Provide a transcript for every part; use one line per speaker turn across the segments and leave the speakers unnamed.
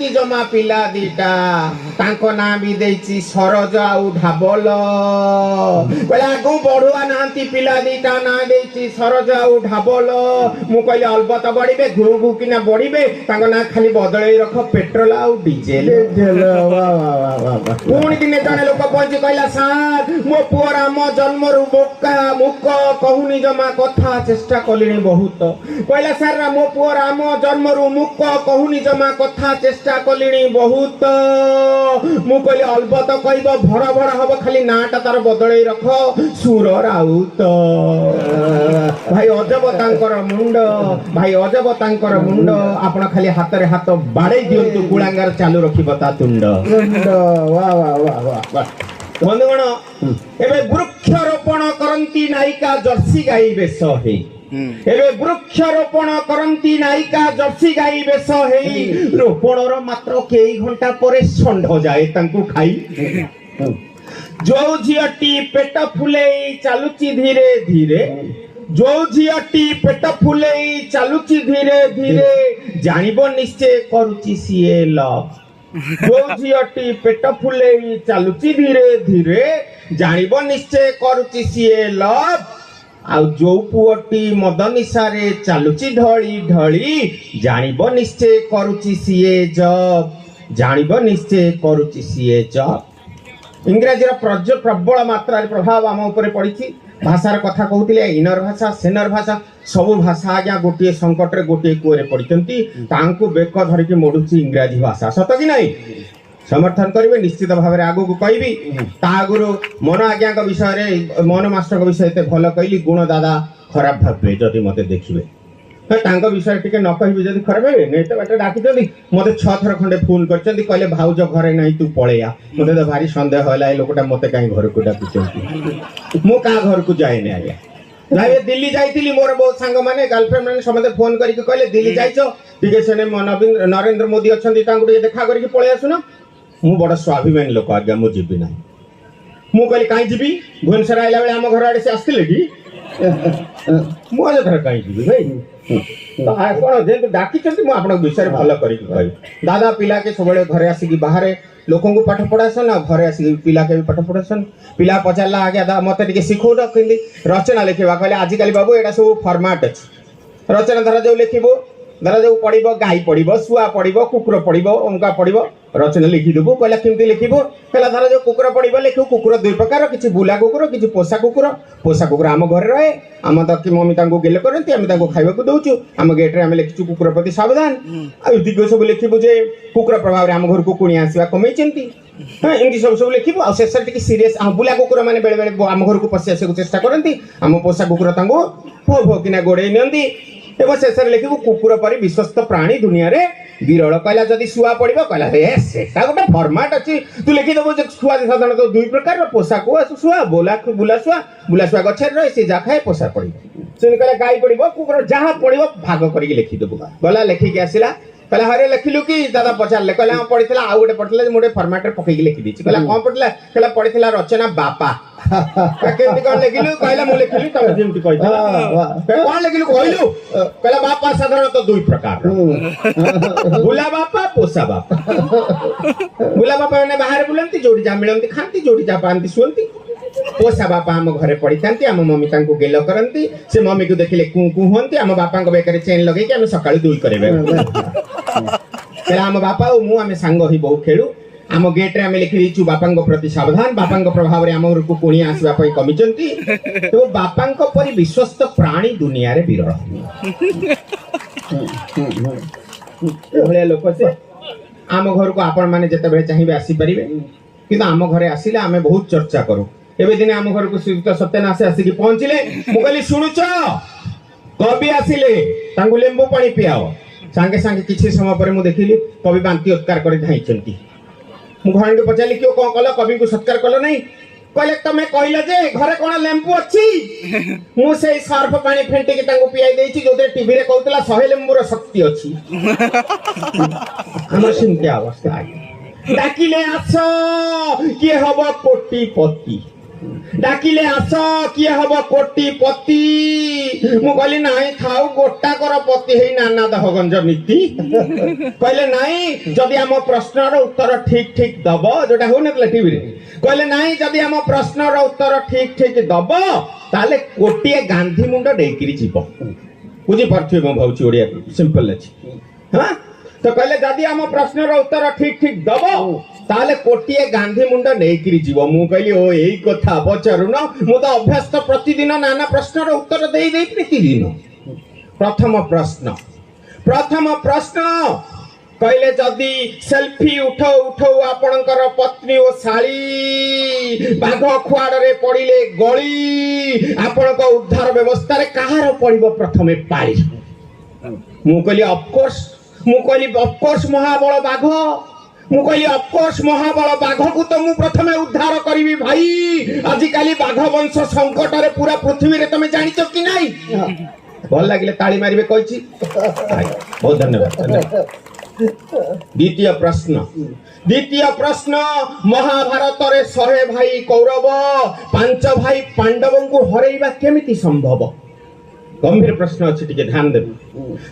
नाहांती जमा पिला दीटा तांको ना भी देची सरोज आउ ढाबल कहले आगु बढ़ुआ नाहांती पिला दीटा ना देची सरोज आउ ढाबल मु कहले अलबत बढ़िबे घु घु किना बढ़िबे तांको ना खाली बदलै रख पेट्रोल आउ डीजेल पुणी दिने जने लोक पहुंची कहला सार मो पुओ राम जन्मरु बोका मुक कहूनी जमा कथा चेष्टा कलिनी बहुत कहला सार मो पुओ राम जन्मरु मुक कहूनी जमा कथा चेष्टा कलिनी बहुत मु कहली अलबत कहब भर भर हब खाली नाटा तार बदलै रख सुर राउत भाई अजब तांकर मुंड भाई अजब तांकर मुंड आपण खाली हाथ रे हाथ बाड़े दियंतु गुलांगार चालू रखिब ता तुंड वाह वाह वाह वाह बंधुगण एबे वृक्षरोपण करंती नायिका जर्सी गाई बेस हे एबे वृक्षरोपण करंती नायिका जर्सी गाई बेस हे रोपणर मात्र केई घंटा परे षंढ जाए तांकु खाई जो झियटी पेट फुलेई चालुची धीरे धीरे जो झियटी पेट फुलेई चालुची धीरे धीरे जानिबो निश्चय करूची सीए लव जो झियटी पेट फुलेई चालुची धीरे धीरे जानिबो निश्चय करूची सीए लव आउ जो पुअटी मद निशारे चालुची ढली ढली जानिबो निश्चय करूची सीए जब जानिबो निश्चय करूची सीए जब इंग्रजी प्रबल मात्रा प्रभाव आम उपर पड़ी भाषार कथा कहते इनर भाषा सेनर भाषा सबू भाषा आज्ञा गोटे संकट रे गोटे कूरे पड़ती बेक धरिकी मोड़ुची इंग्राजी भाषा सत कि नहीं समर्थन करेंगे निश्चित भाव में आगू कहबी आगुरी मन आज्ञा विषय मन मास्टर विषय एत भल कहली गुण दादा खराब भावे जदि मत देखिए विषय टिके न कहबी जदि खराब है नहीं तो बाटे डाकी मत 6 थर खंडे फोन करछंती कहले भाउज घरे नहीं तू पळेया मते तो भारी संदेह होला ए लोकटा मते काई घर को डाकुचंती मु का घर को जाए नै आया भाई दिल्ली जाइतिली मोर बहुत सांग माने गर्लफ्रेंड माने समते फोन करके कहले दिल्ली जाइछो टिके सेने नवीन नरेंद्र मोदी अछंती तांगु टिके देखा करके पळे आसुनो मु बड़ स्वाभिमान लोक आज्ञा मु जीबी ना मु कहली काई जीबी भुवनेश्वर आइला बेले हम घर आडे से आस्तिले की मु आज घर काई जीबी भाई तो कौन जेहेतु डाकी आप विषय भल कर दादा पिला के सब घरे आसिक बाहर लोक पाठ पढ़ासन घरे आसिक पिला के भी पाठ पढ़ासन पिला पचारा आज्ञा मत शिखौ कि रचना लिखा कहले आजिकल बाबू यहाँ सब फर्माट अच्छी रचना धरा जो लिखो धरा जो पढ़ो गाई पढ़ो शुआ पढ़ो कुकुर पढ़ो अंका पढ़ो रचना लिखिदेबू कहला केमती लिखिबो कहला धरा जो कुकुर पढ़ो लिखू कुकुर दुई प्रकार किसी बुला कुकुर किसी पोषा कुकुर आम घर रहे आम तो मम्मी गेले करती आम खाइबा को दौचु आम गेट रे आम लिखिचु कुकुर प्रति सावधान आदि सब लिखिबू जे कुकुर प्रभाव रे आम घर को कुणी आसवा कमेइचंती हाँ एमती सब सब लिखिबू आ शेष टिके सीरियस बुला कुकुर माने बेले बेले आम घर को पशि आसे चेष्टा करती आम पोषा कुकुर तांगो भो भो किना गोड़े नियंती एवं शेष लिखू कुकुर पर विश्वस्त प्राणी दुनिया रे विरल कहला जदि शुआ पड़ो कहला सेटा गोटे फर्माट अच्छी तू लिखिदेव शुआ साधारण दुई प्रकार पोषा शुआ बुला शुआ गच्छे रहे सी जा खाए पोषा पड़ से कहला गाई पड़ो कुकुर जहाँ पड़ो भाग करके लिखिदेबू गला लिखिकी आसला कहला हरे लिखिलु कि दादा पचारे कहला हाँ पड़ी आउ गोटे पढ़ा मुझे फर्माट पकई लिखी देती कहला कौन पढ़ा कहला पड़ी रचना बापा केमती कौन लिखिलु कहला मु लिखिली तुम जेमती कौन लिखिलु कहलु कहला बापा साधारणतः दुई प्रकार बुला बापा पोषा बापा बुला बापा मैंने बाहर बुलती जोड़ी जा मिलती खाती जोड़ी जा पाती शुंती पोषा बापा आम घरे पड़ी था आम मम्मी गेल करती से मम्मी को देखिले कु कु हंती आम बापा बेकर चेन लगे आम सका दुई करेंगे आम बापा और मु आम सांग ही बहु खेलु आम गेट रे आम लिखि देचु बापा प्रति सावधान बापा प्रभाव रे आम घर को कुणी आसवा कमिचंती तो बापा परि विश्वस्त प्राणी दुनिया रे विरल लोक से आम घर को आपण माने जते बेले चाहिए आसी परिबे किंतु आम घरे आसिले आम बहुत चर्चा करू एबे दिने आम घर को श्रीयुक्त सत्यनाश आसिक पहुंचले मु कहली सुनुच कवि आसिले तांगु लेंबू पानी पियाओ सांगे सांगे किछि समय पर मु देखिली कवि बांती उत्कार कर धाइचंती मु घर के पचाली क्यों कौन कल कवि को सत्कार कल नहीं कहले तमे कहले जे घरे कोन लेंबू अछि मु से सर्फ पानी फेंटी के तांगु पियाई देछि जोदे टीवी रे कहतला 100 लेंबूर शक्ति अछि हमर सिंते अवस्था डाकिले आस किए हब कोटिपति डाकिले आस किए हम कोटिपति मु कहली नाई थाउ गोटा कर पति हेई नाना दहगंज नीति कहले नाई जदि आम प्रश्नर उत्तर ठीक ठीक दब जोटा हो नतला टीवी रे कहले नाई जदि आम प्रश्नर उत्तर ठीक ठीक दब ताले कोटिए गांधी मुंड डेकिरी जीव बुझी पारथि म भाउची ओडिया सिंपल अछि हां तो कहले जदि आम प्रश्नर उत्तर ठीक ठीक दब ताले कोटिए गांधी मुंड नेकिरी जीव मु कहली ओ एई कथा पचारुन मु तो अभ्यस्त प्रतिदिन नाना प्रश्नर उत्तर देई देई प्रतिदिन प्रथम प्रश्न कहले जदि सेल्फी उठो उठो आपणकर पत्नी ओ साली बाघ खुआड़े पड़िले गली आपणक उद्धार व्यवस्था रे कहार पड़िबो प्रथमे पाଳି मु कहली ऑफ कोर्स महाबल बाघ मु कहली ऑफ कोर्स महाबल बाघ को तो मु प्रथमे उद्धार करिवि भाई आजिकाली बाघ वंश संकट रे पूरा पृथ्वी रे तमे जानिचो कि नाही भल लागिले ताली मारिबे कहछि बहुत धन्यवाद द्वितीय प्रश्न महाभारत रे 100 भाई कौरव 5 भाई पांडव को हरैबा केमिति संभव गंभीर प्रश्न अच्छी टिके ध्यान देबे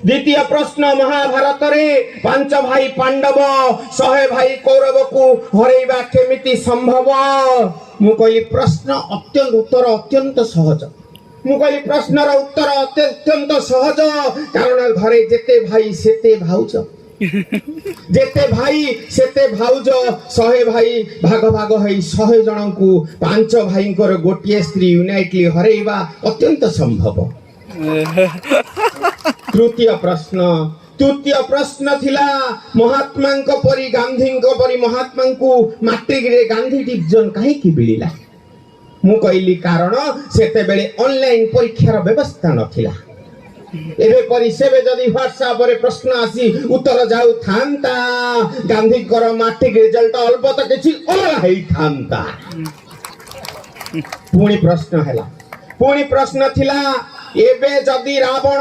द्वितीय प्रश्न महाभारत रे 5 भाई पांडव 100 भाई कौरव को हरैबा केमिति संभव मु कहली प्रश्न अत्यंत उत्तर अत्यंत सहज मु कहली प्रश्नर उत्तर अत्यंत सहज कारण घरे जेते भाई सेते भाउज जेते भाई सेते भाउज 100 भाई भाग भाग है 100 जन को 5 भाई गोटे स्त्री यूनाइटली हरैबा अत्यंत संभव तृतीय प्रश्न थिला महात्मा परी गांधी परी महात्मा को मैट्रिक रे गांधी डिवीजन कहीं की मिलिला मु कहली कारण सेते बेले ऑनलाइन परीक्षार व्यवस्था नथिला एबे परिसेबे जदि व्हाट्सएप रे प्रश्न आसी उत्तर जाऊ थांता गांधी कर मैट्रिक रिजल्ट अल्पत किछि अलग हेई थांता पुणी प्रश्न थिला एबे जदि रावण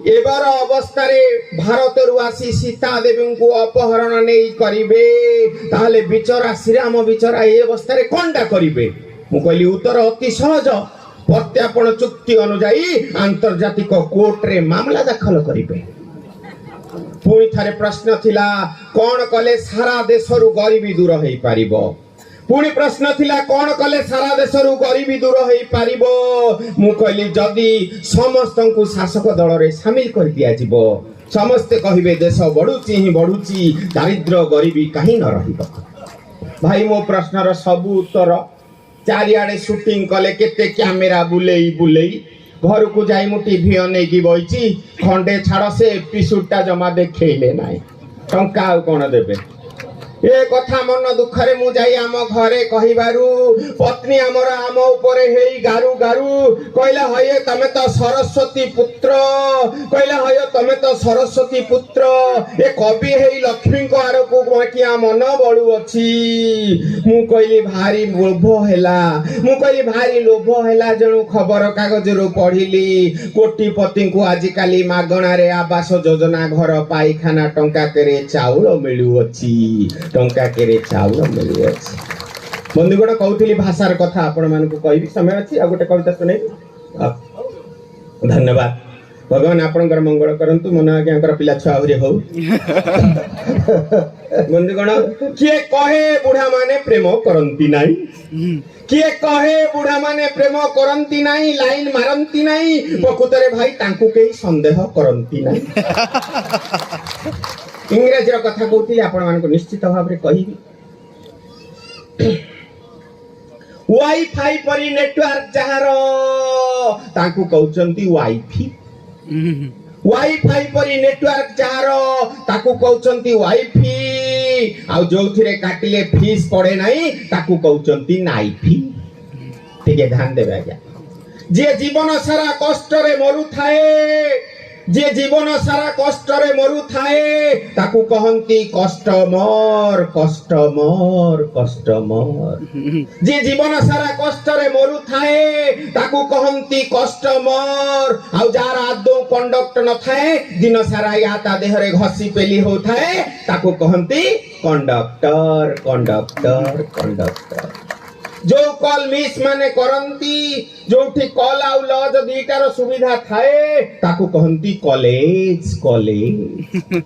एबार अवस्था रे भारत रु आसी सीता देवी को अपहरण नहीं करिवे ताले बिचरा श्रीराम बिचरा ए अवस्था रे कोनटा करिवे मु कहली उत्तर अति सहज प्रत्यापन चुक्ति अनुसार आंतर्जातिक कोर्ट रे मामला दाखल करिवे पुणी थारे प्रश्न थिला कोन कले सारा देश रु गरीबी दूर हेई पारिबो पुणी प्रश्न थिला कोन कले सारा देश रु गरीबी दूर हेई पारिबो मु कहली जदी समस्त को शासक दल रे शामिल कर दिया जिवो समस्त कहिबे देश बढुची ही बढुची दारिद्र गरीबी कहीं न रहिबो भाई मो प्रश्नर सब उत्तर चारियाडे शूटिंग कले केते कैमेरा बुलेई घर को जाई मु टीवी अने की बइची खंडे छाड़ से एपिसोडटा जमा देखैले नाही टंका कोन देबे ए कथा मन दुखरे मु जाई आम घरे कहिबारु पत्नी हमर आम ऊपर हेई गारु कहला हये तमे तो सरस्वती पुत्र कहला हये तमे तो सरस्वती पुत्र ए कवि हेई लक्ष्मी को आरो को किया मन बळु अछि मु कहली भारी लोभ हैला जणु खबर कागज रो पढिली कोटिपति को आजिकाली मागणा रे आवास योजना घर पाइखाना टंका करे चाउल मिलु अछि टंका केरे चाउल मिलु अछि बंधुगण कहउथिली भाषार कथा आपण मान को कहबी समय अछि आ गोटे कविता सुनै धन्यवाद भगवान आपणकर मंगल करंतु मन आज्ञाकर पिला छुआ आउरी हो बंधुगण किए कहे बुढ़ा माने प्रेम करंती नाही किए कहे बुढ़ा माने प्रेम करंती नाही लाइन मारंती नाही प्रकृतरे भाई तांकु केही संदेह करंती नाही इंग्रजी कथा कहती आपण मान को निश्चित भाव रे कहिबी वाईफाई परी नेटवर्क जहार तांकु कहउचंती वाईफाई वाईफाई परी नेटवर्क जहार ताकु कहउचंती वाईफाई आ जोथिरे काटिले फीस पड़े नाही ताकु कहउचंती नाईफी ठीक ध्यान देबे आज्ञा जे जीवन सारा कष्ट रे मरु थाए जे जीवन सारा कष्ट रे मरु थाए ताकू कहंती कष्टमर जे जीवन सारा कष्ट रे मरु थाए ताकू कहंती कष्टमर आउ जार आदो कंडक्ट न थाए दिन सारा या ता देह रे घसी पेली हो थाए ताकू कहंती कंडक्टर जो कल मिस माने करंती जोठी कल आउ लज दीटार सुविधा थाए ताकू कहंती कॉलेज कॉलेज